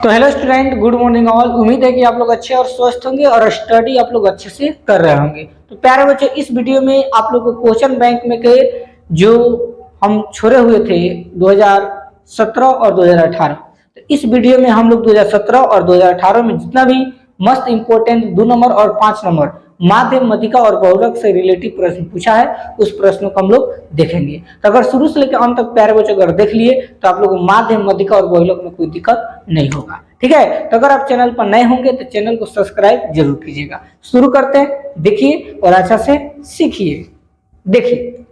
तो hello student, good morning all. उम्मीद है कि आप लोग अच्छे और स्वस्थ होंगे और स्टडी आप लोग अच्छे से कर रहे होंगे। तो प्यारे बच्चों, इस वीडियो में आप लोग को क्वेश्चन बैंक में के जो हम छोड़े हुए थे 2017 और 2018, तो इस वीडियो में हम लोग 2017 और 2018 में जितना भी मस्त इंपॉर्टेंट 2 नंबर और 5 नंबर माध्यम, मध्यिका और बहुलक से रिलेटिव प्रश्न पूछा है, उस प्रश्नों को हम लोग देखेंगे। तो अगर शुरू से लेकर अंत तक प्यारे बच्चों अगर देख लिए तो आप लोग माध्यम, मध्यिका और बहुलक में कोई दिक्कत नहीं होगा। ठीक है, तो अगर आप चैनल पर नए होंगे तो चैनल को सब्सक्राइब जरूर कीजिएगा। शुरू करते हैं, देखिए और अच्छा से सीखिए। देखिए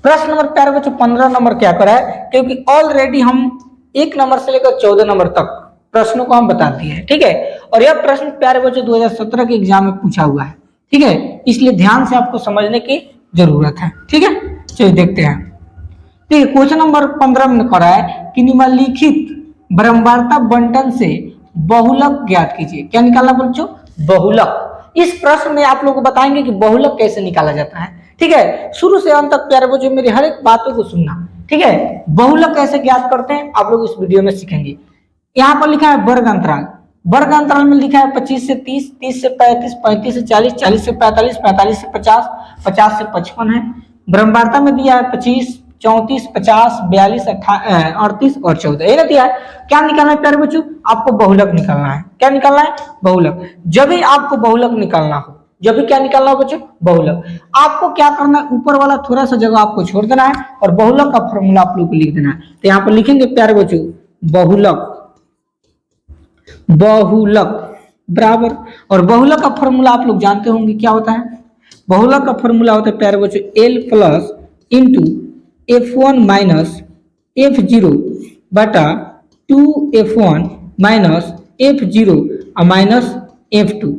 प्रश्न नंबर प्यारे बच्चों 15 नंबर क्या करा है, क्योंकि ऑलरेडी हम 1 नंबर से लेकर 14 नंबर तक प्रश्नों को हम बता दिए हैं। ठीक है, और यह प्रश्न प्यारे बच्चों 2017 के एग्जाम में पूछा हुआ है। ठीक है, इसलिए ध्यान से आपको समझने की जरूरत है। ठीक है, चलिए देखते हैं। ठीक है, क्वेश्चन नंबर 15 में करा है कि निम्नलिखित बारंबारता बंटन से बहुलक ज्ञात कीजिए। क्या निकालना बच्चों? बहुलक। इस प्रश्न में आप लोग को बताएंगे कि बहुलक कैसे निकाला जाता है। ठीक है, शुरू से अंत तक प्यारे बच्चों मेरी हर एक बातों को सुनना। ठीक है, बहुलक कैसे ज्ञात करते हैं आप लोग इस वीडियो में सीखेंगे। यहाँ पर लिखा है वर्ग अंतराल। वर्ग अंतराल में लिखा है 25 से 30, 30 से 35, 35 से 40, 40 से 45, 45 से 50, 50 से 55 है। बारंबारता में दिया है 25, 34, 50, 42, 38 और 14, ये ना दिया है। क्या निकालना है प्यारे बच्चों? आपको बहुलक निकालना है। क्या निकालना है? बहुलक। जब भी आपको बहुलक निकालना हो, जब भी क्या निकालना हो बच्चों? बहुलक। आपको क्या करना है, ऊपर वाला थोड़ा सा जगह आपको छोड़ देना है और बहुलक का फॉर्मूला आप लोग को लिख देना है। तो यहाँ पर लिखेंगे प्यारे बच्चों बहुलक, बहुलक बराबर, और बहुलक का फॉर्मूला आप लोग जानते होंगे क्या होता है। बहुलक का फॉर्मूला होता है प्यारे बच्चों L plus into F1 minus F0 बटा 2F1 माइनस F0 और माइनस F2।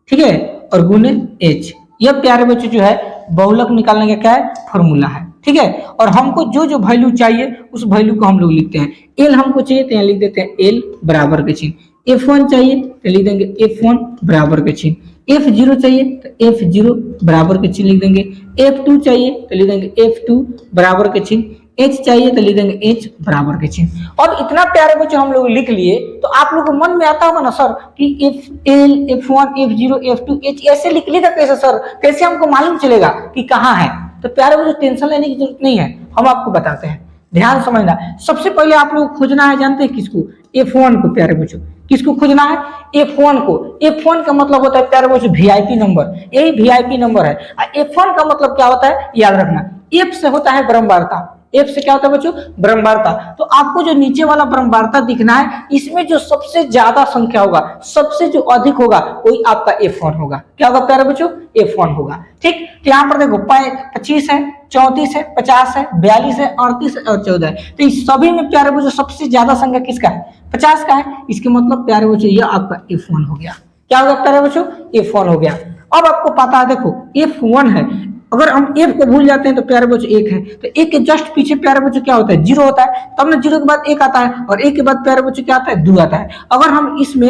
ठीक है, और गुने H। यह प्यारे बच्चों जो है बहुलक निकालने का क्या है? फॉर्मूला है। ठीक है, और हमको जो जो वैल्यू चाहिए उस वैल्यू को हम लोग लिखते हैं। L हमको चाहिए तो यहाँ लिख देते हैं L बराबर के चिन्ह, F1 चाहिए तो लिख देंगे F1 बराबर के चिन्ह, F0 चाहिए तो F0 बराबर के चिन्ह लिख देंगे, F2 चाहिए तो लिख देंगे F2 बराबर के चिन्ह, H चाहिए तो लिख देंगे H बराबर के चिन्ह। अब इतना प्यारे बच्चों हम लोग लिख लिए तो आप लोग को मन में आता होगा ना सर कि FL, F1, F0, F2, H ऐसे लिख लेगा कैसे सर? कैसे हमको मालूम चलेगा कि कहाँ है? तो प्यारे बच्चों टेंशन लेने की जरूरत नहीं है, हम आपको बताते हैं। ध्यान समझना। सबसे पहले आप लोग खोजना है, जानते हैं किसको? F1 को। प्यारे बच्चों किसको खोजना है? F1 को। F1 का मतलब होता है प्यारे बच्चों VIP नंबर, यही VIP नंबर है। F1 का मतलब क्या होता है याद रखना, F से होता है बारंबारता। F से क्या होता है बच्चों? बारंबारता। तो आपको जो नीचे वाला बारंबारता दिखना है, इसमें जो सबसे ज्यादा संख्या होगा, सबसे जो अधिक होगा वही आपका F1 होगा। क्या होगा प्यारे बच्चों? F1 होगा। ठीक, तो यहाँ पर देखो 25 है, 34 है, 50 है, 42 है, 38 है और 14 है। तो इस सभी में प्यारे बच्चों सबसे ज्यादा संख्या किसका है? 50 का है। इसके मतलब प्यारे बच्चों यह आपका F1 हो गया। क्या होगा प्यारे बच्चों? F1 हो गया। अब आपको पता है, देखो F1 है, अगर हम F को भूल जाते हैं तो प्यारे बच्चों 1 है, तो 1 के जस्ट पीछे प्यारे बच्चों क्या होता है? 0 होता है। तब ना 0 के बाद 1 आता है और 1 के बाद प्यारे बच्चों क्या आता है? 2 आता है। अगर हम इसमें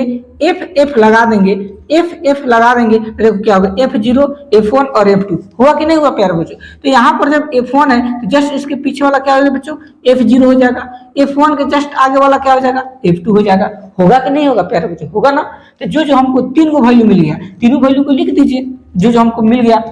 F लगा देंगे, F लगा देंगे तो देखो क्या होगा? F0, F1 और F2 हुआ कि नहीं हुआ प्यारे बच्चों? तो यहाँ पर जब F1 है तो जस्ट इसके पीछे वाला क्या हो जाएगा बच्चों? F0 हो जाएगा। F1 के जस्ट आगे वाला क्या हो जाएगा? F2 हो जाएगा। होगा कि नहीं होगा प्यारे बच्चों? होगा ना। तो जो हमको 3 को वैल्यू मिल गया, तीनों वैल्यू को लिख दीजिए जो हमको मिल गया।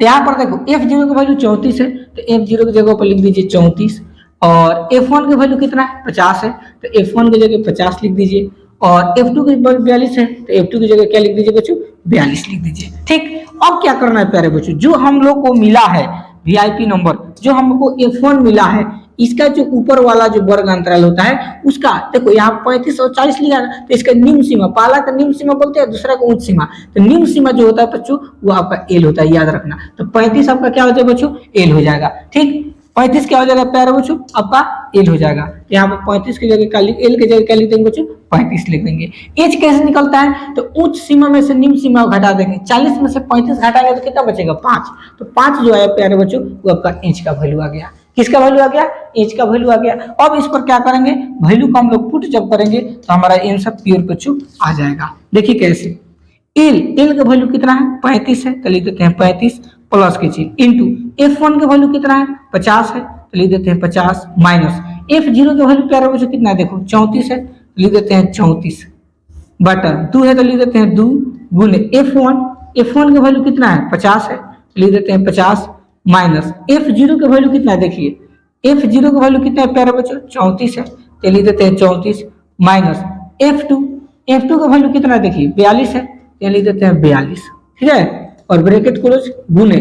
तो यहाँ पर देखो F0 की वैल्यू 34 है, तो F0 की जगह पर लिख दीजिए 34, और F1 की वैल्यू कितना है? 50 है, तो F1 की जगह 50 लिख दीजिए, और F2 की वैल्यू 42 है, तो F2 की जगह क्या लिख दीजिए बच्चों? 42 लिख दीजिए। ठीक, अब क्या करना है प्यारे बच्चों? जो हम लोग को मिला है VIP नंबर, जो हमको F1 मिला है, इसका जो ऊपर वाला जो वर्ग अंतराल होता है उसका देखो यहाँ 35 और 40 लिखा ना, तो इसका निम्न सीमा, पहला का निम्न सीमा बोलते हैं, दूसरा का उच्च सीमा। तो निम्न सीमा जो होता है बच्चों वो आपका L होता है, याद रखना। तो 35 आपका क्या हो जाएगा बच्चों? L हो जाएगा। ठीक, 35 क्या हो जाएगा प्यारे बच्चों? आपका L हो जाएगा। यहाँ पर 35 की जगह L की जगह क्या लिख देंगे बच्चों? 35 लिख देंगे। H कैसे निकलता है? तो उच्च सीमा में से निम्न सीमा घटा देंगे। 40 में से 35 घटाएंगे तो कितना बचेगा? 5। तो 5 जो है प्यारे बच्चों वो आपका H का वैल्यू आ गया। किसका वैल्यू आ गया? H का वैल्यू आ गया। अब इस पर क्या करेंगे? वैल्यू को हम लोग पुट जब करेंगे तो हमारा आंसर प्योर बच्चों आ जाएगा। देखिए कैसे। L का वैल्यू कितना है? 35 है, तो लिख देते हैं 35 प्लस के चिन्ह इंटू F1 का वैल्यू कितना है? 50 है, तो लिख देते हैं 50 माइनस F0 का वैल्यू प्यारे बच्चों कितना है? देखो 34 है, लिख देते हैं 34 बटा 2 है तो लिख देते हैं 2 गुने F1 का वैल्यू कितना है 50 है, लिख देते हैं 50 माइनस F0 का वैल्यू कितना है, देखिए F0 का वैल्यू कितना है प्यारे बच्चों 34 है, तो लिख देते हैं 34 माइनस F2 का वैल्यू कितना है, देखिए 42 है, तो लिख देते हैं 42, ठीक है, और ब्रैकेट क्लोज गुने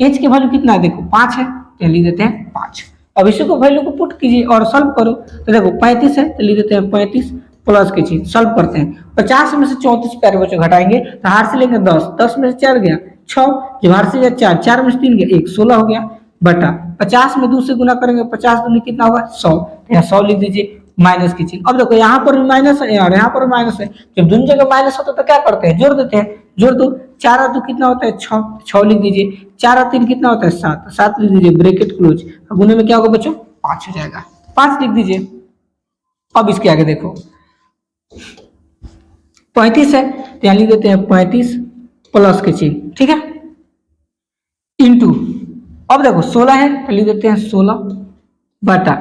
H के वैल्यू कितना है, देखो 5 है, तो लिख देते हैं 5। अब इसी को वैल्यू को पुट कीजिए और सॉल्व करो, तो देखो 35 है तो लिख देते हैं 35 प्लस की चीज सॉल्व करते हैं। 50 में से 34 प्यारे बच्चों घटाएंगे तो हार से लेंगे 10 में से 4 गया 6, जब हार से गया 4 में से 3 गया 1, 16 हो गया बटा 50 में 2 से गुना करेंगे 50 दूनी कितना होगा 100, यहाँ 100 लिख दीजिए माइनस की चिन्ह। अब देखो यहाँ पर भी माइनस है और यहाँ पर माइनस है, जब दोनों जगह माइनस होता है तो क्या करते हैं जोड़ देते हैं, जोड़ दो 4 और 2 कितना होता है 6 लिख दीजिए, 4 और 3 कितना होता है 7 लिख दीजिए ब्रैकेट क्लोज, गुने में क्या होगा बच्चों 5 हो जाएगा, 5 लिख दीजिए। अब इसके आगे देखो 35 है तो यहाँ लिख देते हैं 35 प्लस के चिन्ह, ठीक है, इंटू अब देखो 16 है तो लिख देते हैं 16 बटा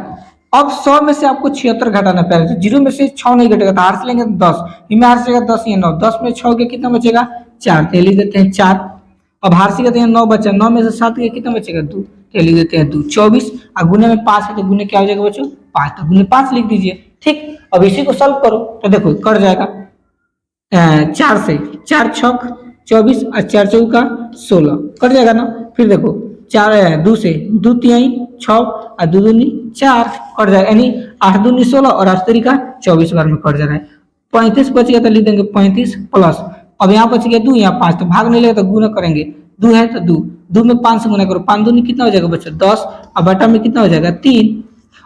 अब 100 में से आपको 76 घटाना पड़ेगा, 0 में से 6 नहीं घटेगा तो हार से लेंगे 10, इनमें हार से 10 या 9, 10 में 6 के कितना बचेगा 4, तो लिख देते हैं 4। अब हार से कहते हैं 9 बचा, 9 में से 7 के कितना बचेगा 2, तो लिख देते हैं 2, 24 और गुने में 5 है तो गुने क्या हो जाएगा बच्चों 5, तो गुने 5 लिख दीजिए, ठीक। अब इसी को सॉल्व करो तो देखो कट जाएगा 4 से 4 छक 24 और 4 चौका 16 कट जाएगा ना, फिर देखो 4 2 से 2 तिहाई 6 और 2 दूनी 4 कट जाएगा, यानी 8 दूनी 16 और 8 तरीका 24 बार में कट जा रहा है। 35 बच गया तो लिख देंगे 35 प्लस, अब यहाँ बच गया 2 यहाँ 5 तो भाग नहीं लगेगा तो गुना करेंगे, 2 है तो 2 में 5 से गुना करो, 5 दूनी कितना हो जाएगा बच्चों 10 और बटा में कितना हो जाएगा 3।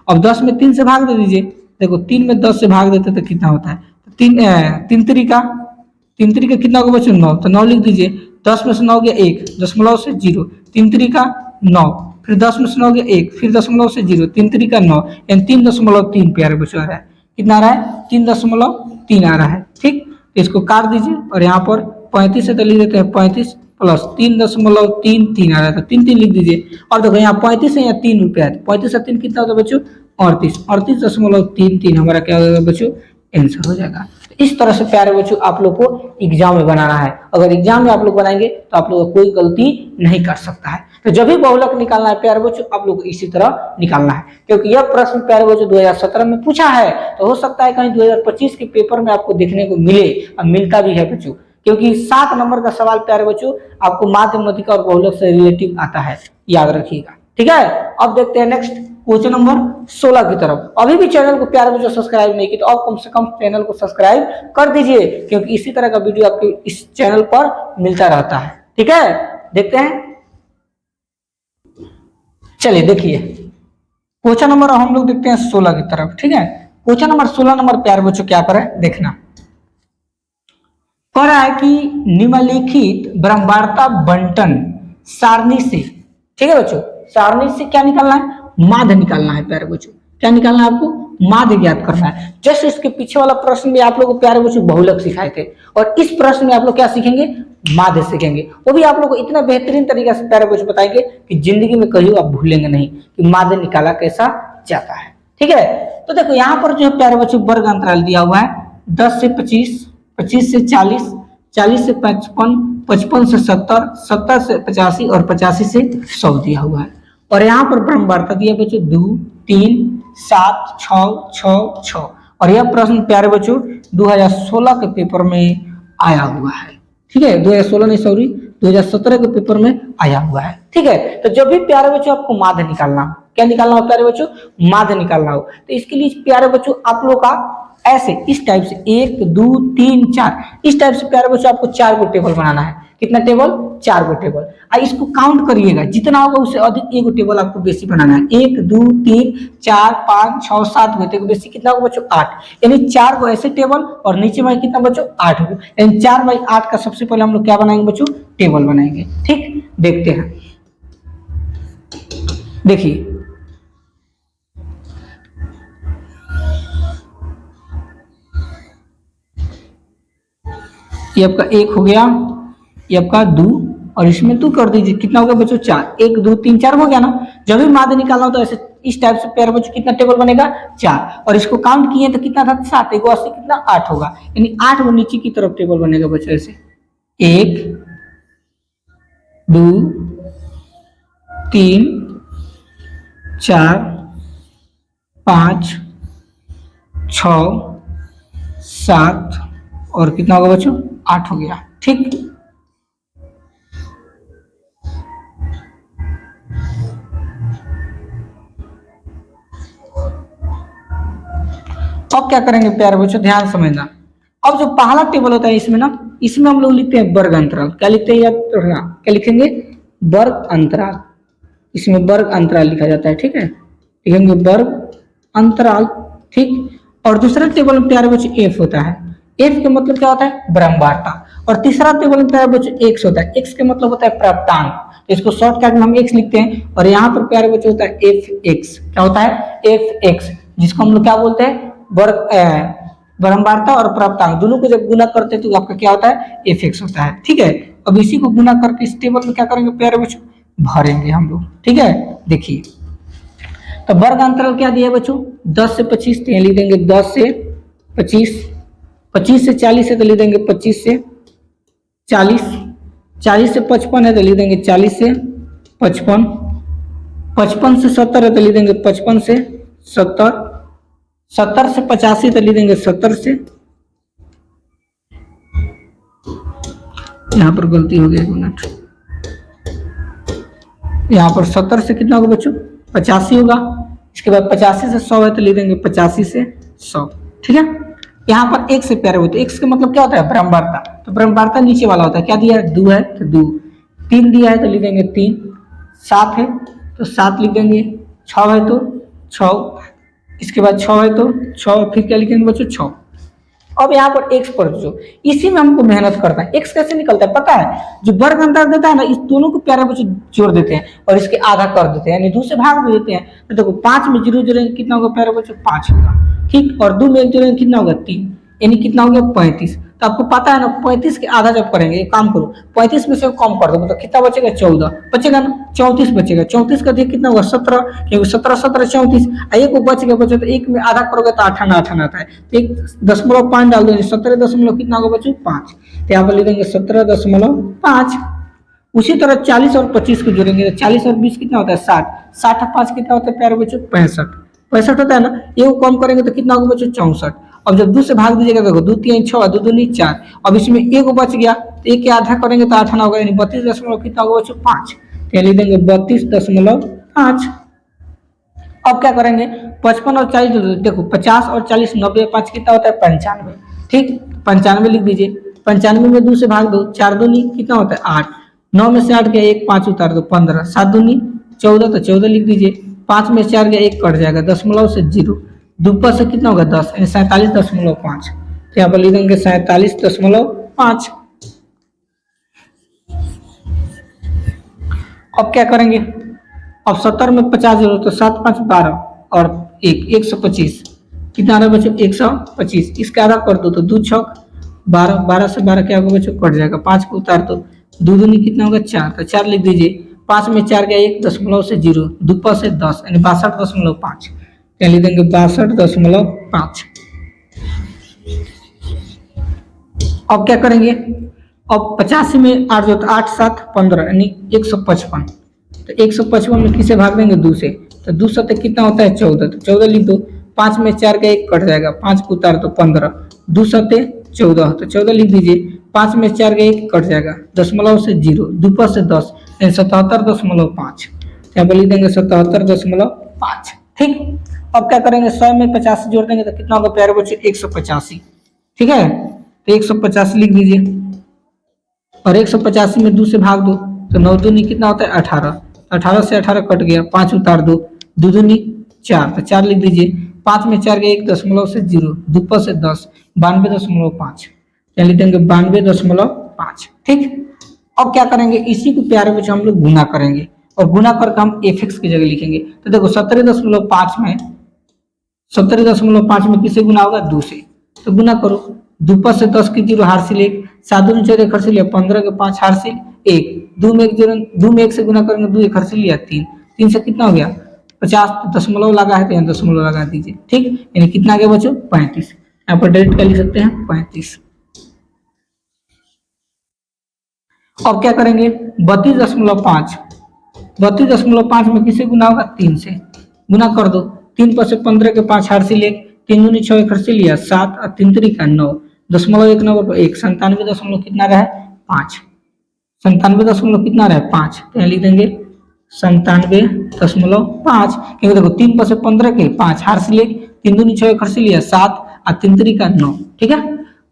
अब 10 में 3 से भाग दे दीजिए, देखो 3 में 10 से भाग देते तो कितना होता है, 3 तरीका कितना होगा बच्चों 9, तो 9 लिख दीजिए, 10 में से 9 गया 1 दशमलव से 0, 3 तरीका 9, फिर 10 में से 9 गया 1 फिर दशमलव से 0, 3 तरीका 9, यानी 3.3 प्यारे बच्चों आ रहा है, कितना आ रहा है 3.3 आ रहा है, ठीक। तो इसको काट दीजिए और यहाँ पर 35 है तो लिख देते हैं 35 प्लस 3.33 आ रहा है तो 3 लिख दीजिए। और देखो यहाँ 35 है यहाँ 3 रुपया है, 35 और 3 कितना होता है बच्चों 38.33 हमारा क्या होगा बच्चों आंसर हो जाएगा। इस तरह से प्यारे बच्चों आप लोग को एग्जाम में बनाना है, अगर एग्जाम में आप लोग बनाएंगे तो आप लोग कोई गलती नहीं कर सकता है। तो जब भी बहुलक निकालना है प्यारे बच्चों आप लोग को इसी तरह निकालना है, क्योंकि यह प्रश्न प्यारे बच्चों 2017 में पूछा है, तो हो सकता है कहीं 2025 के पेपर में आपको देखने को मिले और मिलता भी है बच्चों, क्योंकि 7 नंबर का सवाल प्यारे बच्चों आपको माध्यमिका और बहुलक से रिलेटिव आता है, याद रखिएगा, ठीक है। अब देखते हैं नेक्स्ट क्वेश्चन नंबर 16 की तरफ। अभी भी चैनल को प्यारे बच्चों सब्सक्राइब नहीं की तो आप कम से कम चैनल को सब्सक्राइब कर दीजिए, क्योंकि इसी तरह का वीडियो आपके इस चैनल पर मिलता रहता है, ठीक है। देखते हैं, चलिए देखिए क्वेश्चन नंबर हम लोग देखते हैं 16 की तरफ, ठीक है। क्वेश्चन नंबर 16 नंबर प्यारे बच्चों क्या करें देखना, कह रहा है कि निम्नलिखित ब्रह्मांडता बंटन सारणी से, ठीक है बच्चों, सारणी से क्या निकालना है माध्य निकालना है प्यारे बच्चों, क्या निकालना है आपको माध्य ज्ञात करना है। जैसे इसके पीछे वाला प्रश्न में आप लोग को प्यारे बच्चों बहुलक सिखाए थे, और इस प्रश्न में आप लोग क्या सीखेंगे माध्य सीखेंगे, वो भी आप लोग को इतना बेहतरीन तरीके से प्यारे बच्चों बताएंगे कि जिंदगी में कहीं आप भूलेंगे नहीं कि माध्य निकाला कैसा जाता है, ठीक है। तो देखो यहाँ पर जो है प्यारे बच्चों वर्ग अंतराल दिया हुआ है 10 से 25, 25 से 40, 40 से 55, 55 से 70, 70 से 85 और 85 से 100 दिया हुआ है। और यहाँ पर ब्रह्मांडता दिया बच्चों 2, 3, 7, 6, 6, 6, और यह प्रश्न प्यारे बच्चों 2016 के पेपर में आया हुआ है, ठीक है, 2016 नहीं सॉरी 2017 के पेपर में आया हुआ है, ठीक है। तो जब भी प्यारे बच्चों आपको माध्य निकालना हो, क्या निकालना हो प्यारे बच्चों माध्य निकालना हो, तो इसके लिए प्यारे बच्चों आप लोग का ऐसे इस टाइप से 1, 2, 3, 4 इस टाइप से प्यारे बच्चों आपको 4 गो टेबल बनाना है। कितना टेबल 4 गो टेबल, इसको काउंट करिएगा, जितना होगा उससे अधिक एक टेबल आपको बेसी बनाना है। 1, 2, 3, 4, 5, 6, 7 गो बेसी कितना होगा बच्चों 8, यानी 4 गो ऐसे टेबल और नीचे में कितना बच्चों 8 गो, यानी 4/8 का सबसे पहले हम लोग क्या बनाएंगे बच्चों टेबल बनाएंगे, ठीक। देखते हैं, देखिए ये आपका 1 हो गया, ये आपका 2 और इसमें 2 कर दीजिए, कितना हो गया बच्चों 4, 1, 2, 3, 4 हो गया ना। जब भी माध्य निकालना हो तो ऐसे इस टाइप से प्यारे बच्चों कितना टेबल बनेगा 4, और इसको काउंट किए तो कितना था 7, 1 80 कितना 8 होगा, यानी 8 वो नीचे की तरफ टेबल बनेगा बच्चों। ऐसे 1 2 3 4 5 6 7 और कितना होगा बच्चों 8 हो गया। ठीक, अब क्या करेंगे प्यारे बच्चों, ध्यान समझना। अब जो पहला टेबल होता है इसमें ना, इसमें हम लोग लिखते हैं वर्ग अंतराल। क्या लिखते हैं याद रखना, क्या लिखेंगे वर्ग अंतराल। इसमें वर्ग अंतराल लिखा जाता है। ठीक है, लिखेंगे वर्ग अंतराल। ठीक, और दूसरा टेबल में प्यारे बच्चों एफ होता है। एफ के मतलब क्या होता है ब्रह्मवार्ता। और तीसरा टेबल में प्यारे बच्चों एक्स होता है। एक्स के मतलब होता है प्राप्तांक, तो इसको शॉर्टकट में हम एक्स लिखते हैं। और यहाँ पर प्यारे बच्चों होता है एफ एक्स। क्या होता है एफ एक्स, जिसको हम लोग क्या बोलते हैं वर्ग ब्रह्मवार्ता और प्राप्तांक दोनों को जब गुना करते हैं तो आपका क्या होता है एफ एक्स होता है। ठीक है, अब इसी को गुना करके इस टेबल में क्या करेंगे प्यारे बच्चों भरेंगे हम लोग। ठीक है, देखिए तो वर्ग अंतराल क्या दिया बच्चों 10 से 25, तो यहाँ लिख देंगे 10 से 25, 25 से 40 है तो लिख देंगे 25 से 40, 40 से 55 है तो लिख देंगे 40 से 55, 55 से 70 है तो लिख देंगे 55 से 70, 70 से 85 तो लिख देंगे 70 से, यहाँ पर गलती हो गई 1 मिनट, यहाँ पर 70 से कितना होगा बच्चों 85 होगा। इसके बाद 85 से 100 है तो लिख देंगे 85 से 100। ठीक है, यहाँ पर एक से प्यारे होते हैं। एक्स का मतलब क्या होता है ब्रह्मवार्ता, तो ब्रह्मवार्ता नीचे वाला होता है। क्या दिया है 2 है तो 2, 3 दिया है तो लिख देंगे 3, 7 है तो 7 लिख देंगे, 6 है तो 6, इसके बाद 6 है तो 6, फिर क्या लिखेंगे बच्चों 6। अब यहाँ पर एक्स पर जो इसी में हमको मेहनत करना है। एक्स कैसे निकलता है पता है, जो वर्ग अंतर देता है ना, इस दोनों को प्यारे बच्चों जोड़ देते हैं और इसके आधा कर देते हैं, यानी 2 से भाग दे देते हैं। तो देखो 5 में 0 जोड़ेंगे कितना होगा प्यारे बच्चों 5 होगा। ठीक, और 2 में 1 जोड़ेंगे कितना होगा 3, यानी कितना हो गया 35। तो आपको पता है ना 35 के आधा जब करेंगे, एक काम करो 35 में से कम कर दो, मतलब कितना बचेगा 14 बचेगा ना, 34 बचेगा। 34 का देखिए कितना होगा 17, क्योंकि 17 17 34, एक को बच गया बच्चों, तो एक में आधा करोगे तो 8 8 आता है, तो 1.5 डाल दो, 17 दशमलव कितना होगा बच्चों 5, तो यहाँ पर लिख देंगे 17.5। उसी तरह 40 और 25 को जोड़ेंगे तो 40 और 20 कितना होता है 60, 60 और 5 कितना होता है प्यारे बच्चों 65, 65 होता है ना। ये कम करेंगे तो कितना होगा बच्चों 64। अब जब 2 से भाग दीजिएगा देखो 2 3 6, 2 2 4, अब इसमें एक बच गया तो एक के आधा करेंगे तो 8 होगा, यानी 32 दशमलव कितना होगा बच्चों 5, तो लिख देंगे 32.5। अब क्या करेंगे 55 और 40 देखो 50 और 40 90 5 कितना होता है 95। ठीक, 95 लिख दीजिए। 95 में 2 से भाग दो, 4 दूनी कितना होता है 8, 9 में से 8 गया 1 5 उतार दो 15, 7 दूनी 14, तो 14 लिख दीजिए। 5 में 4 गया 1 कट जाएगा, दशमलव से 0, दुप्पा से कितना होगा 10, यानी 47.5, तो यहाँ पर लिख देंगे 47.5। अब क्या करेंगे, अब 70 में 50 जोड़ो तो 7 5 12 और 1 125, कितना आ रहा है बच्चों 125, इसका आधा कर दो तो 2 छक 12, 12 से 12 क्या होगा बच्चों कट जाएगा, 5 को उतार दो, 2 दूनी कितना होगा 4, तो 4 लिख दीजिए। 5 में 4 गया 1 दशमलव से 0, दुप्पा से 10, यानी 62.5, क्या लिख देंगे 62.5। अब क्या करेंगे, अब 85 में 8 जो 8 7 15, यानी 155, तो 155 में किसे भाग देंगे 2 से, तो 2 सत्ते कितना होता है 14, तो 14 लिख दो। 5 में 4 का 1 कट जाएगा, 5 को उतार दो 15, 2 सत्ते 14, तो 14 लिख दीजिए। 5 में 4 का 1 कट जाएगा, दशमलव से 0, दुप्पा से 10, यानी 77.5, यहाँ पर लिख देंगे 77.5। ठीक, अब क्या करेंगे 100 में 50 जोड़ देंगे तो कितना होगा प्यारे बच्चों 185। ठीक है, तो 185 लिख दीजिए, और 185 में 2 से भाग दो तो 9 दूनी कितना होता है 18, 18 से 18 कट गया, 5 उतार दो, 2 दूनी 4, तो 4 लिख दीजिए। 5 में 4 गया 1 दशमलव से 0, दुप्पा से 10, 92.5, लिख देंगे 92.5। ठीक, अब क्या करेंगे इसी को प्यारे बच्चों हम लोग गुना करेंगे, और गुना करके हम एफ एक्स की जगह लिखेंगे। तो देखो 17.5 में 17.5 में किसे गुना होगा 2 से, तो गुना करो, दुप्पा से 10 की 0 हारसिल 1, 7 दूनी 14 खर्च लिया 15 के 5 हारसिल 1, 2 में 1 से गुना करेंगे 2 एक खर्च लिया 3, 3 से कितना हो गया 50 दशमलव लगा है तो यहाँ दशमलव लगा दीजिए, ठीक। यानी कितना आगे बच्चों 35, यहाँ पर डायरेक्ट क्या लिख सकते हैं 35। अब क्या करेंगे 32.5, 32.5 में किसे गुना होगा 3 से, गुना कर दो। 3 पर से 15 के 5 हार्सिल 1, 3 दूनी 6 एक हार्सिल लिया 7 और 3 3 का 9, दशमलव 1 नंबर पर 1, 97 दशमलव कितना रहा 5, 97 दशमलव कितना रहा 5, तो यहाँ लिख देंगे 97.5, क्योंकि देखो 3 पर से 15 के 5 हार्सिल 1, 3 दूनी 6 एक हार्सिल लिया 7 और 3 3 का 9, ठीक है।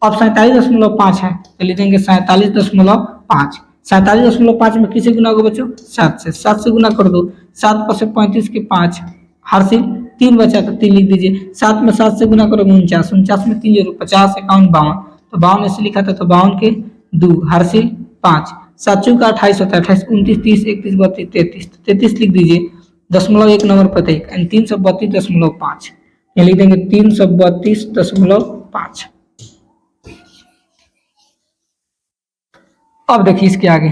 अब 47.5 है तो लिख देंगे 47.5, 47.5 में किसे गुना होगा बच्चों 7 से, 7 से गुना कर दो। 7 पर से 35 के 5 हार्सिल 3 बचा तो 3 लिख दीजिए, 7 में 7 से गुना करोगे 49, 49 में 3 0 50 51 52, तो 52 ऐसे लिखा था तो 52 के 2 हार्सिल 5, 7 चौका 28 होता है, 28 29 30 31 32 33, 33 लिख दीजिए, दशमलव 1 नंबर पर 1 यानी 332.5, यहाँ लिख देंगे 332.5। अब देखिए इसके आगे,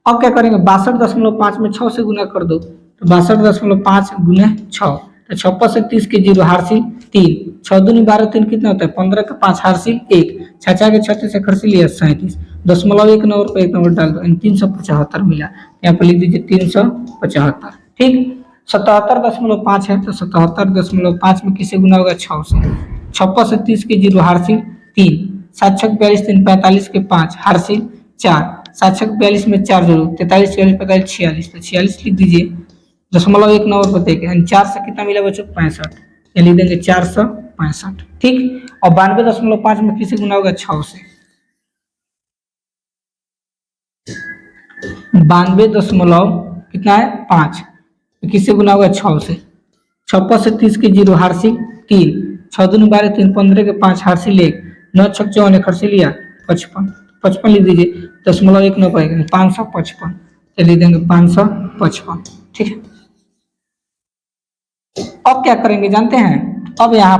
अब क्या करेंगे 62.5 में 6 से गुना कर दो, तो 62.5 गुने 6, तो 6 पर से 30 के 0 हार्सिल 3, 6 दूनी 12 3 कितना होता है 15 के 5 हार्सिल 1, 6 के 36 से खर्सिल लिया 37, दशमलव 1 नंबर पर 1 नंबर डाल दो, 375 मिला, यहाँ पर लिख दीजिए 375, ठीक। 77.5 है तो 77.5 में किसे गुना होगा 6 से, 6 पर से 30 के 0 हार्सिल 3, 7 6 42 3 45 के 5 हार्सिल 4, 7 6 42 में 4 जोड़ो 43 44 45 46, तो 46 लिख दीजिए, दशमलव 1 नंबर पर देखें, यानी 4 से कितना मिला बच्चों 65, ये लिख देंगे 465, ठीक। और 92.5 में किसे गुना होगा 6 से, 92 कितना है 5, तो किससे गुना होगा 6 से, 6 पर से 30 के 0 हार्सिल 3, 6 दूनी 12 3 15 के 5 हार्सिल 1, 9 6 54 हार्सिल लिया 55, 55 लिख दीजिए, दशमलव 1 नंबर पर 555, तो लिख देंगे 555, ठीक है। अब क्या करेंगे जानते हैं, अब यहाँ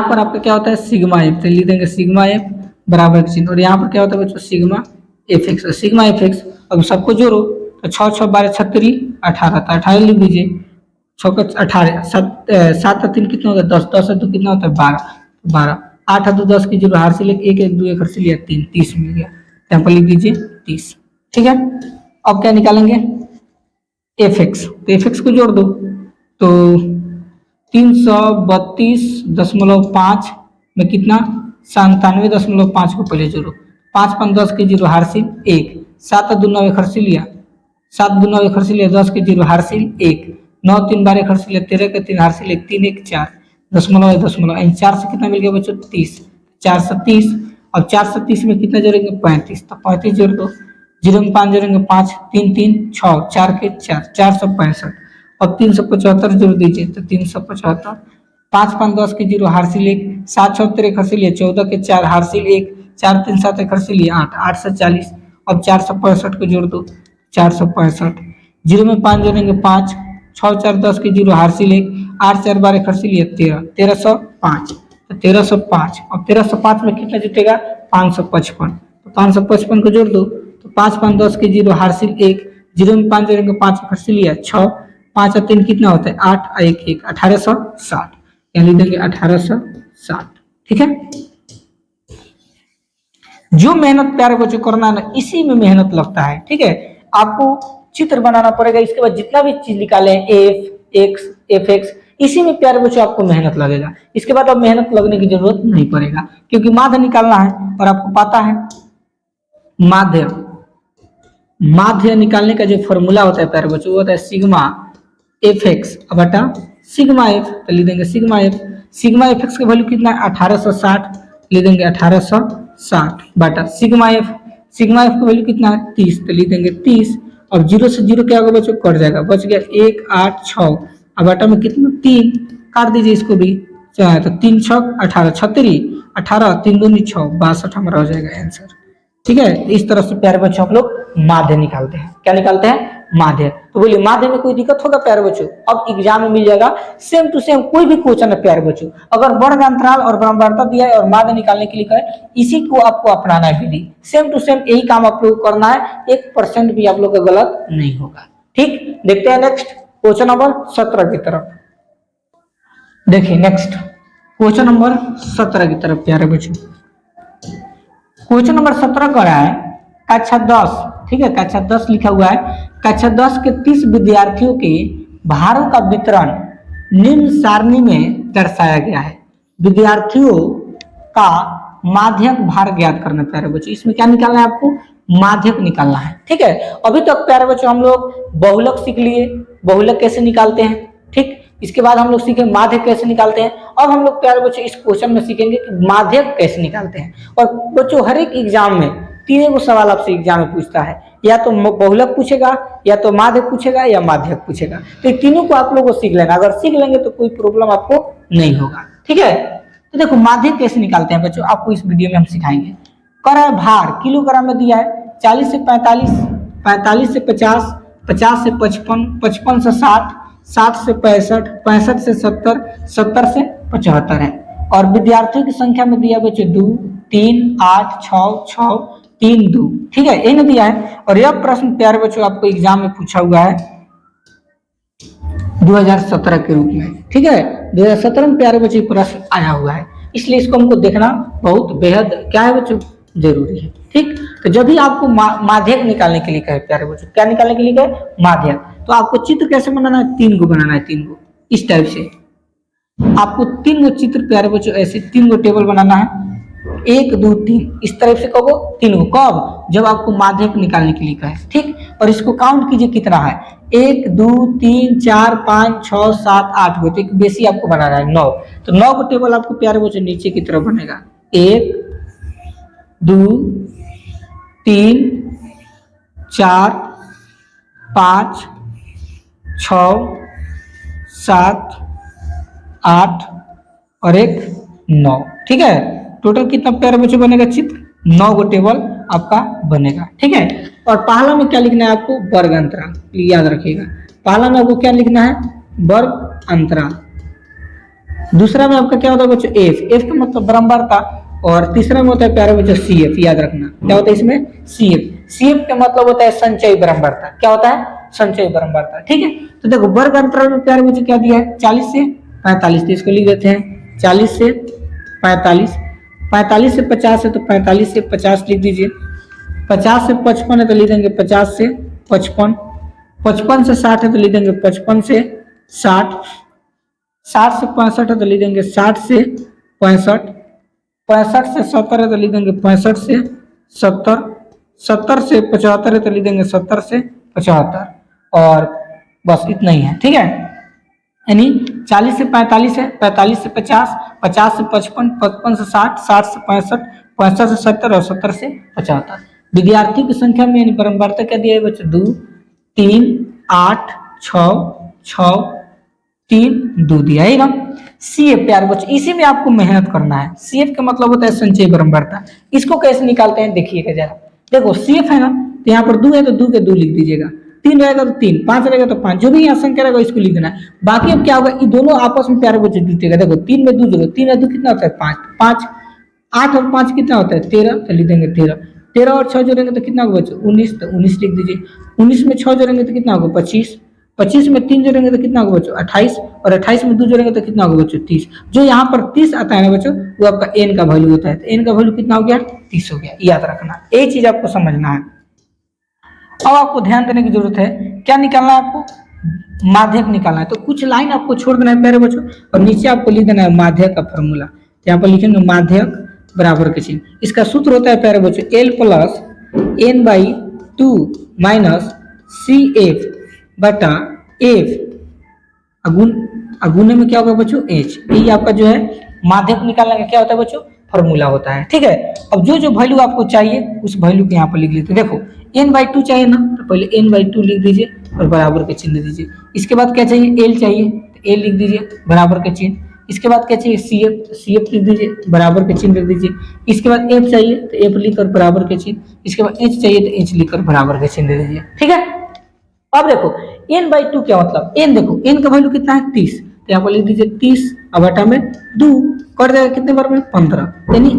पर आपका क्या होता है सिग्मा एफ, तो लिख देंगे सिग्मा एफ बराबर चिन्ह, और यहाँ पर क्या होता है बच्चों sigma F x, sigma F x अब सबको जोड़ो, तो 6 6 12 36 18, तो 18 लिख दीजिए, 6 का 18 7 3 कितना होता है 10, 10 2 कितना होता है 12, 12 8 2 10 की 0 हार्सिल 1 1 2 एक हार्सिल लिया 3, 30 मिल गया, यहाँ पर लिख दीजिए 30, ठीक है। अब क्या निकालेंगे एफ एक्स, तो एफ एक्स को जोड़ दो, तो 332.5 में कितना 97.5 को पहले जोड़ो, 5 5 10 के 0 हार्सिल 1, 7 2 9 एक हार्सिल लिया 7 2 9 एक हार्सिल लिया 10 के 0 हार्सिल 1, 9 3 12 एक हार्सिल लिया 13 के 3 हार्सिल 1, 3 1 4, दशमलव 4 से कितना मिल गया बच्चों 30, 4 से 30, अब 4 से 30 में कितना जोड़ेंगे 35, तो 35 जोड़ दो, 0 में 5 जोड़ेंगे 5 3 3 6, 4 के 4 465, अब 375 जोड़ दीजिए तो 375, 5 5 10 के 0 हार्सिल 1, 7 6 13 हार्सिल 14 के 4 हार्सिल 1, 4 3 7 एक हार्सिल 8, 8 से 40, अब 465 को जोड़ दो 465, 0 में 5 जोड़ेंगे 5, 6 4 10 के 0 हार्सिल 1, 8 4 12 हार्सिल 13, 1305, तो 1305, अब 1305 में कितना जुटेगा 555, तो 555 को जोड़ दो, तो 5 5 10 के 0 हार्सिल 1, 0 में 5 जोड़ेंगे 5 हार्सिल 6, 5 और 3 कितना होता है 8 और 1 1, 1860, यानी देंगे 1860, ठीक है। जो मेहनत प्यारे बच्चों करना है ना इसी में मेहनत लगता है, ठीक है। आपको चित्र बनाना पड़ेगा, इसके बाद जितना भी चीज निकाले एफ एक्स एफ एक्स, इसी में प्यारे बच्चों आपको मेहनत लगेगा, इसके बाद अब मेहनत लगने की जरूरत नहीं पड़ेगा, क्योंकि माध्य निकालना है और आपको पता है माध्य निकालने का जो फॉर्मूला होता है प्यारे बच्चों वो होता है सिग्मा एफ एक्स बटा सिग्मा एफ, तो लिख देंगे सिग्मा एफ एक्स का वैल्यू कितना है 1860, लिख देंगे 1860 बटा सिग्मा एफ का वैल्यू कितना है 30, तो लिख देंगे 30, अब 0 से 0 क्या होगा बच्चों कट जाएगा, बच गया 1 8 6, अब बटा में कितना 3, काट दीजिए इसको भी, तो 3 6 18 36 18 3 दूनी 6 62 हमारा हो जाएगा आंसर, ठीक है। इस तरह से प्यारे बच्चों हम लोग माध्य निकालते हैं, क्या निकालते हैं माध्य। तो बोलिए माध्य में कोई दिक्कत होगा प्यारे बच्चों, अब एग्जाम में मिल जाएगा सेम टू सेम कोई भी क्वेश्चन है प्यारे बच्चों, अगर वर्ग अंतराल और ब्रह्मांडता दिया है और माध्य निकालने के लिए कहे इसी को आपको अपनाना है विधि, सेम टू सेम यही काम आप लोग करना है, 1% भी आप लोग का गलत नहीं होगा, ठीक, देखते हैं नेक्स्ट क्वेश्चन नंबर 17 की तरफ। देखिए नेक्स्ट क्वेश्चन नंबर 17 की तरफ प्यारे बच्चों। क्वेश्चन नंबर 17 का है कक्षा 10, ठीक है, कक्षा 10 लिखा हुआ है। कक्षा 10 के 30 विद्यार्थियों के भारों का वितरण निम्न सारणी में दर्शाया गया है। विद्यार्थियों का माध्यक भार ज्ञात करना प्यारे बच्चों। इसमें क्या निकालना है आपको? माध्यक निकालना है, ठीक है। अभी तक प्यारे बच्चों हम लोग बहुलक सीख लिए, बहुलक कैसे निकालते हैं, ठीक। इसके बाद हम लोग सीखे माध्यक कैसे निकालते हैं। अब हम लोग प्यारे बच्चों इस क्वेश्चन में सीखेंगे कि माध्यक कैसे निकालते हैं। और बच्चों हर एक एग्जाम में तीन को सवाल आपसे एग्जाम में पूछता है, या तो बहुलक पूछेगा, या तो माध्यक पूछेगा, या माध्यक पूछेगा। तो तीनों को आप लोग को सीख लेना, अगर सीख लेंगे तो कोई प्रॉब्लम आपको नहीं होगा, ठीक है। तो देखो माध्यक कैसे निकालते हैं बच्चों, आपको इस वीडियो में हम सिखाएंगे। कर है भार किलोग्राम में दिया है, 40 से 45, 45 से 50, 50 से 55, 55 से 60, 60 से 65, 65 से 70, 70 से 75 है। और विद्यार्थियों की संख्या में दिया बच्चों 2, 3, 8, 6, 6, 3, 2, ठीक है, ये दिया है। और यह प्रश्न प्यारे बच्चों आपको एग्जाम में पूछा हुआ है 2017 के रूप में, ठीक है। 2017 में प्यारे बच्चों प्रश्न आया हुआ है, इसलिए इसको हमको देखना बहुत बेहद क्या है बच्चों, जरूरी है, ठीक। तो जब भी आपको माध्यक निकालने के लिए कहे प्यारे बच्चों, क्या निकालने के लिए कहे? माध्यक। तो आपको चित्र कैसे बनाना है? 3 गो बनाना है, 3 गो इस टाइप से। आपको 3 गो चित्र प्यारे बच्चों ऐसे 3 गो टेबल बनाना है, 1, 2, 3 इस तरफ से कहो 3 गो। कब? जब आपको माध्यक निकालने के लिए कहे, ठीक। और इसको काउंट कीजिए कितना है, 1, 2, 3, 4, 5, 6, 7, 8 गो। तो एक बेसी आपको बनाना है 9। तो 9 गो टेबल आपको प्यारे बच्चों नीचे की तरफ बनेगा, 1, 2, 3, 4, 5, 6, 7, 8 और 1, 9, ठीक है। टोटल कितना प्यारे बच्चों बनेगा चित्र? 9 गो टेबल आपका बनेगा, ठीक है। और पहला में क्या लिखना है आपको? वर्ग अंतराल, याद रखिएगा। पहला में आपको क्या लिखना है? वर्ग अंतराल। दूसरा में आपका क्या होता है बच्चों? एफ, एफ का मतलब बराबरता। और तीसरा में होता है प्यारे बच्चों सी एफ, याद रखना क्या होता है इसमें? C F. सी एफ का मतलब होता है संचयी बराबरता। क्या होता है? संचयी बराबरता, ठीक है। तो देखो वर्ग अंतराल में प्यारे बच्चों क्या दिया है? 40 से 45, तो इसको लिख देते हैं 40 से 45। 45 से 50 है तो 45 से 50 लिख दीजिए। 50 से 55 है तो लिख देंगे 50 से 55। 55 से 60 है तो लिख देंगे 55 से 60। 60 से 65 है तो लिख देंगे 60 से 65। 65 से 70 है तो लिख देंगे 65 से 70। 70 से 75 है तो लिख देंगे 70 से 75। और बस इतना ही है, ठीक है। यानी 40 से 45 है, 45 से 50, 50 से 55, 55 से 60, 60 से 65, 65 से 70 और 70 से 75। विद्यार्थी की संख्या में यानी बराबरता क्या दिया है बच्चों? 2, 3, 8, 6, 6, 3, 2 दिया है ना। सी एफ प्यारे बच्चों इसी में आपको मेहनत करना है। सी एफ का मतलब होता है संचयी बराबरता। इसको कैसे निकालते हैं देखिएगा जरा। देखो सी एफ है ना, तो यहाँ पर 2 है तो 2 के 2 लिख दीजिएगा, 3 रहेगा तो 3, 5 रहेगा तो 5, जो भी यहाँ संख्या रहेगा इसको लिख देना है। बाकी अब क्या होगा, ये दोनों आपस में प्यारे बच्चों जुटेगा। देखो 3 में 2 जोड़ो, 3 में 2 कितना होता है? 5, 5, 8 और 5 कितना होता है? 13, तो लिख देंगे 13। 13 और 6 जोड़ेंगे तो कितना होगा बच्चों? 19, तो 19 लिख दीजिए। 19 में 6 जोड़ेंगे तो कितना होगा? 25। 25 में 3 जोड़ेंगे तो कितना होगा बच्चों? 28। और 28 में 2 जोड़ेंगे तो कितना होगा बच्चों? 30। जो यहाँ पर 30 आता है ना बच्चों, वो आपका एन का वैल्यू होता है। तो एन का वैल्यू कितना हो गया? 30 हो गया, याद रखना। ये चीज आपको समझना है। अब आपको ध्यान देने की जरूरत है, क्या निकालना है आपको? माध्यक निकालना है। तो कुछ लाइन आपको छोड़ देना है प्यारे बच्चों, और नीचे आपको लिख देना है माध्यक का फॉर्मूला। तो यहाँ पर लिखेंगे माध्यक बराबर के चिन्ह। इसका सूत्र होता है प्यारे बच्चों L plus n/2 minus C F बटा एफ अगुने में क्या होगा बच्चों? एच। यही आपका जो है माध्यक निकालने का क्या होता है बच्चों? फॉर्मूला होता है, ठीक है। अब जो जो वैल्यू आपको चाहिए उस वैल्यू को यहाँ पर लिख लेते हैं। देखो n/2 चाहिए ना, तो पहले n/2 लिख दीजिए और बराबर के चिन्ह दीजिए। इसके बाद क्या चाहिए? l चाहिए, तो l लिख दीजिए बराबर के चिन्ह। इसके बाद क्या चाहिए? सी एफ, तो सी एफ लिख दीजिए बराबर के चिन्ह लिख दीजिए। इसके बाद एफ चाहिए तो एफ लिखकर बराबर के चिन्ह। इसके बाद एच चाहिए तो एच लिखकर बराबर के चिन्ह दे दीजिए, ठीक है। अब देखो n/2 क्या मतलब? n देखो n का वैल्यू कितना है? 30। तो यहाँ पर लिख दीजिए 30 अब बटा में 2 कर देगा कितने बार में? 15। यानी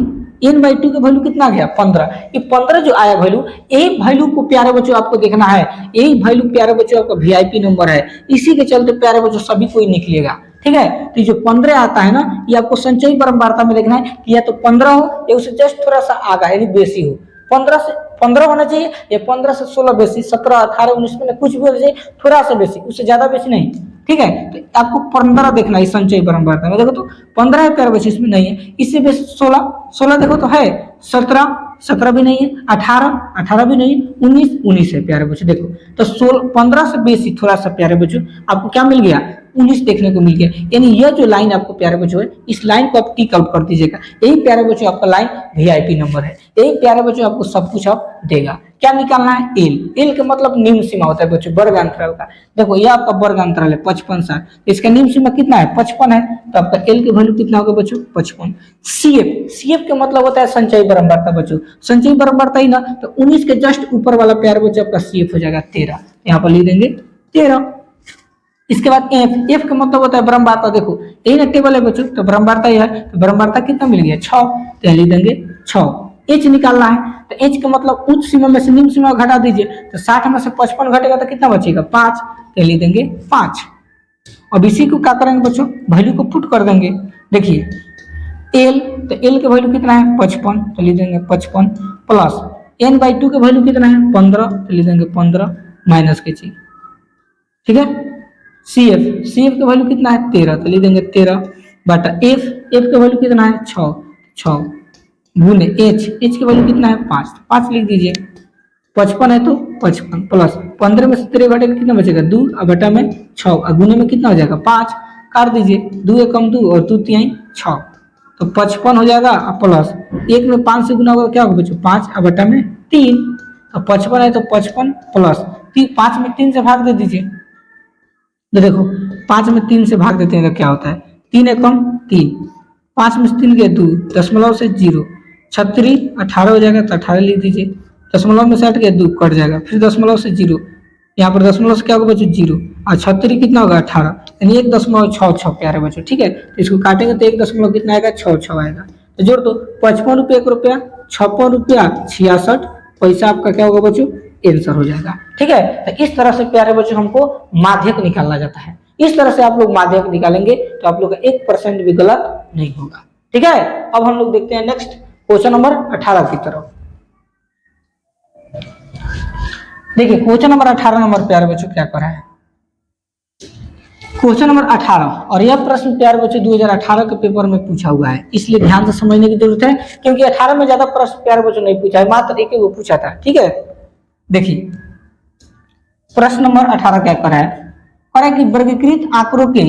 n/2 का वैल्यू कितना गया 15। ये 15 जो आया वैल्यू, यही वैल्यू को प्यारे बच्चों आपको देखना है, यही वैल्यू प्यारे बच्चों आपका वीआईपी नंबर है, इसी के चलते प्यारे बच्चों सभी कोई निकलेगा। ठीक है, तो जो 15 आता है ना, ये आपको संचयी परम्पराता में देखना है कि या तो 15 हो या उससे जस्ट थोड़ा सा आगा यानी बेसी हो। 15 होना चाहिए या 15 से 16 बेसी, 17, 18, 19 में कुछ भी होना चाहिए, थोड़ा सा बेसी, उससे ज्यादा बेसी नहीं। ठीक है, तो आपको 15 देखना है संचयी परम्पराता में। देखो तो 15 है प्यारे बच्चे, इसमें नहीं है। इससे बेसी 16 देखो तो है, 17 भी नहीं है, 18 भी नहीं है, 19 है प्यारे बच्चों। देखो तो 15 से बेसी थोड़ा सा प्यारे बच्चों आपको क्या मिल गया, 19 देखने को मिल गया। यानी यह जो लाइन आपको प्यारे बच्चों है, इस लाइन को आप टिक आउट कर दीजिएगा। यही प्यारे बच्चों आपका लाइन वीआईपी नंबर है। यही प्यारे बच्चों आपको सब कुछ आप देगा। क्या निकालना है, एल का मतलब निम्न सीमा होता है बच्चों, वर्ग अंतराल का। देखो यह आपका वर्ग अंतराल है 55 साल, इसका निम्न सीमा कितना है 55 है, तो आपका एल की वैल्यू कितना होगा बच्चों 55। सीएफ का मतलब होता है संचयी परम्पराता बच्चों, संचयी परम्पराता ही ना, तो 19 के जस्ट ऊपर वाला प्यारे बच्चों आपका सीएफ हो जाएगा 13, यहाँ पर लिख देंगे 13। इसके बाद एफ का मतलब होता है ब्रह्मवार्ता। देखो यही ना टेबल है बच्चों, तो ब्रह्मवार्ता ही है, तो ब्रह्मवार्ता कितना मिल गया 6, तो लिख देंगे 6। एच निकालना है, तो एच का मतलब उच्च सीमा में से निम्न सीमा घटा दीजिए, तो 60 में से 55 घटेगा तो कितना बचेगा 5, तो लिख देंगे 5। अब इसी को क्या करेंगे बच्चों, वैल्यू को पुट कर देंगे। देखिए एल, तो एल का वैल्यू कितना है 55, तो लिख देंगे 55 प्लस n/2 का वैल्यू कितना है 15, तो लिख देंगे 15 माइनस के चीज। ठीक है, सीएफ का वैल्यू कितना है 13, तो लिख देंगे 13 बटा एफ का वैल्यू कितना है 6 गुने एच का वैल्यू कितना है 5 लिख दीजिए। 55 है तो 55 प्लस 15 में से 13 घटेगा कितना बचेगा 2, और बटा में 6, और गुने में कितना हो जाएगा 5, काट दीजिए 2 एक कम 2 और 2 3 6, तो 55 हो जाएगा, प्लस 1 में 5 से गुना होगा क्या होगा बच्चों 5, और बटा में 3, तो 55 है तो 55 प्लस 5 में 3 से भाग दे दीजिए। तो देखो 5 में 3 से भाग देते हैं तो क्या होता है 3 एकम 3, 5 में से 3 गए 2, दशमलव से 0, 36 18 हो जाएगा, तो 18 लिख दीजिए। दशमलव में से हट गया 2 कट जाएगा, फिर दशमलव से 0, यहाँ पर दशमलव से क्या होगा बच्चों 0, और 36 कितना होगा 18, यानी 1.66 प्यारे बच्चों। ठीक है, तो इसको काटेंगे तो 1 दशमलव कितना आएगा 6 आएगा, तो जोड़ दो 55 रुपये 1 रुपया, 56 रुपया 66 पैसा आपका क्या होगा बच्चों आंसर हो जाएगा। ठीक है, तो इस तरह से प्यारे बच्चों हमको माध्यक निकालना जाता है। इस तरह से आप लोग माध्यक निकालेंगे तो आप लोग का 1% भी गलत नहीं होगा। ठीक है, अब हम लोग देखते हैं नेक्स्ट क्वेश्चन नंबर 18 की तरफ। देखिए क्वेश्चन नंबर 18 नंबर प्यारे बच्चों क्या कर रहा है, क्वेश्चन नंबर 18, और यह प्रश्न प्यारे बच्चों 2018 के पेपर में पूछा हुआ है, इसलिए ध्यान से समझने की जरूरत है, क्योंकि 18 में ज्यादा प्रश्न प्यारे बच्चों नहीं पूछा है, मात्र एक ही वो पूछा था। ठीक है, देखिए प्रश्न नंबर 18 क्या कर रहा है कि वर्गीकृत आंकड़ों के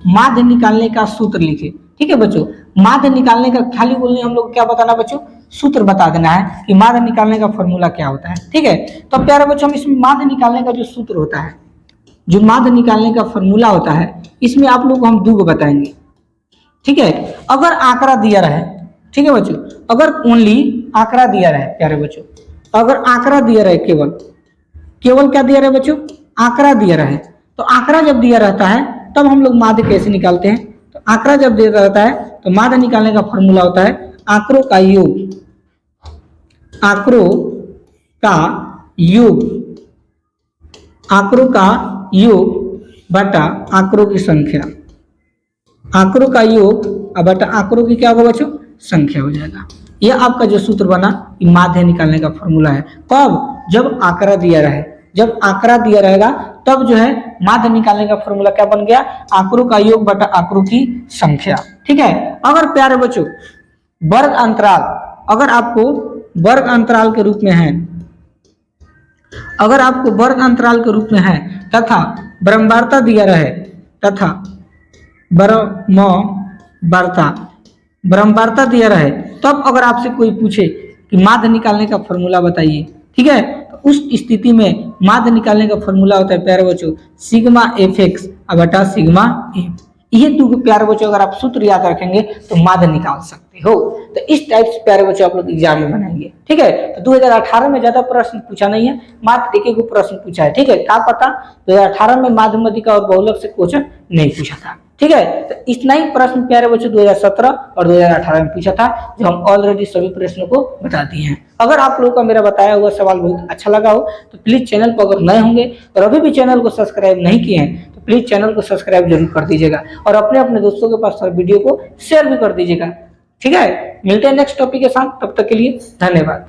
माध्य निकालने का सूत्र लिखे। ठीक है बच्चों, माध्य निकालने का खाली बोलने हम लोग क्या बताना बच्चों, सूत्र बता देना है कि माध्य निकालने का फॉर्मूला क्या होता है। ठीक है, तो प्यारे बच्चों हम इसमें माध्य निकालने का जो सूत्र होता है, जो माध्य निकालने का फॉर्मूला होता है, इसमें आप लोग को हम 2 बताएंगे। ठीक है, अगर आंकड़ा दिया रहे, ठीक है बच्चों, अगर ओनली आंकड़ा दिया रहे प्यारे बच्चों, अगर आंकड़ा दिया रहे, केवल क्या दिया रहे बच्चों, आंकड़ा दिया रहे, तो आंकड़ा जब दिया रहता है तब हम लोग माध्य कैसे निकालते हैं, तो आंकड़ा जब दिया रहता है तो माध्य निकालने का फॉर्मूला होता है आंकड़ों का योग, आंकड़ों का योग, आंकड़ों का योग बटा आंकड़ों की संख्या, आंकड़ों का योग बटा आंकड़ों की क्या होगा बच्चों संख्या हो जाएगा। यह आपका जो सूत्र बना माध्य निकालने का फॉर्मूला है। कब, जब आंकड़ा दिया रहे, जब आंकड़ा दिया रहेगा तब जो है माध्य निकालने का फॉर्मूला क्या बन गया, आंकड़ों का योग बटा आंकड़ों की संख्या। ठीक है, अगर प्यारे बच्चों वर्ग अंतराल, अगर आपको वर्ग अंतराल के रूप में है, अगर आपको वर्ग अंतराल के रूप में है तथा ब्रह्मवार्ता दिया रहे, तथा ब्रह्मवार्ता दिया रहे, तब अगर आपसे कोई पूछे कि माध्य निकालने का फॉर्मूला बताइए, ठीक है, तो उस स्थिति में माध्य निकालने का फॉर्मूला होता है प्यारे बच्चों सिग्मा एफ एक्स बटा सिग्मा एफ। ये 2 प्यारे बच्चों अगर आप सूत्र याद रखेंगे तो माध्य निकाल सकते हो। तो इस टाइप से प्यारे बच्चों आप लोग एग्जाम में बनाएंगे। ठीक है, तो 2018 में ज्यादा प्रश्न पूछा नहीं है, मात्र एक प्रश्न पूछा है। ठीक है, क्या पता 2018 में माध्यमिका और बहुलक से क्वेश्चन नहीं पूछा था। ठीक है, तो इतना ही प्रश्न प्यारे बच्चों 2017 और 2018 में पूछा था, जो हम ऑलरेडी सभी प्रश्नों को बता दिए हैं। अगर आप लोगों का मेरा बताया हुआ सवाल बहुत अच्छा लगा हो तो प्लीज चैनल पर अगर नए होंगे और अभी भी चैनल को सब्सक्राइब नहीं किए हैं तो प्लीज चैनल को सब्सक्राइब जरूर कर दीजिएगा और अपने अपने दोस्तों के पास वीडियो को शेयर भी कर दीजिएगा। ठीक है, मिलते हैं नेक्स्ट टॉपिक के साथ, तब तक के लिए धन्यवाद।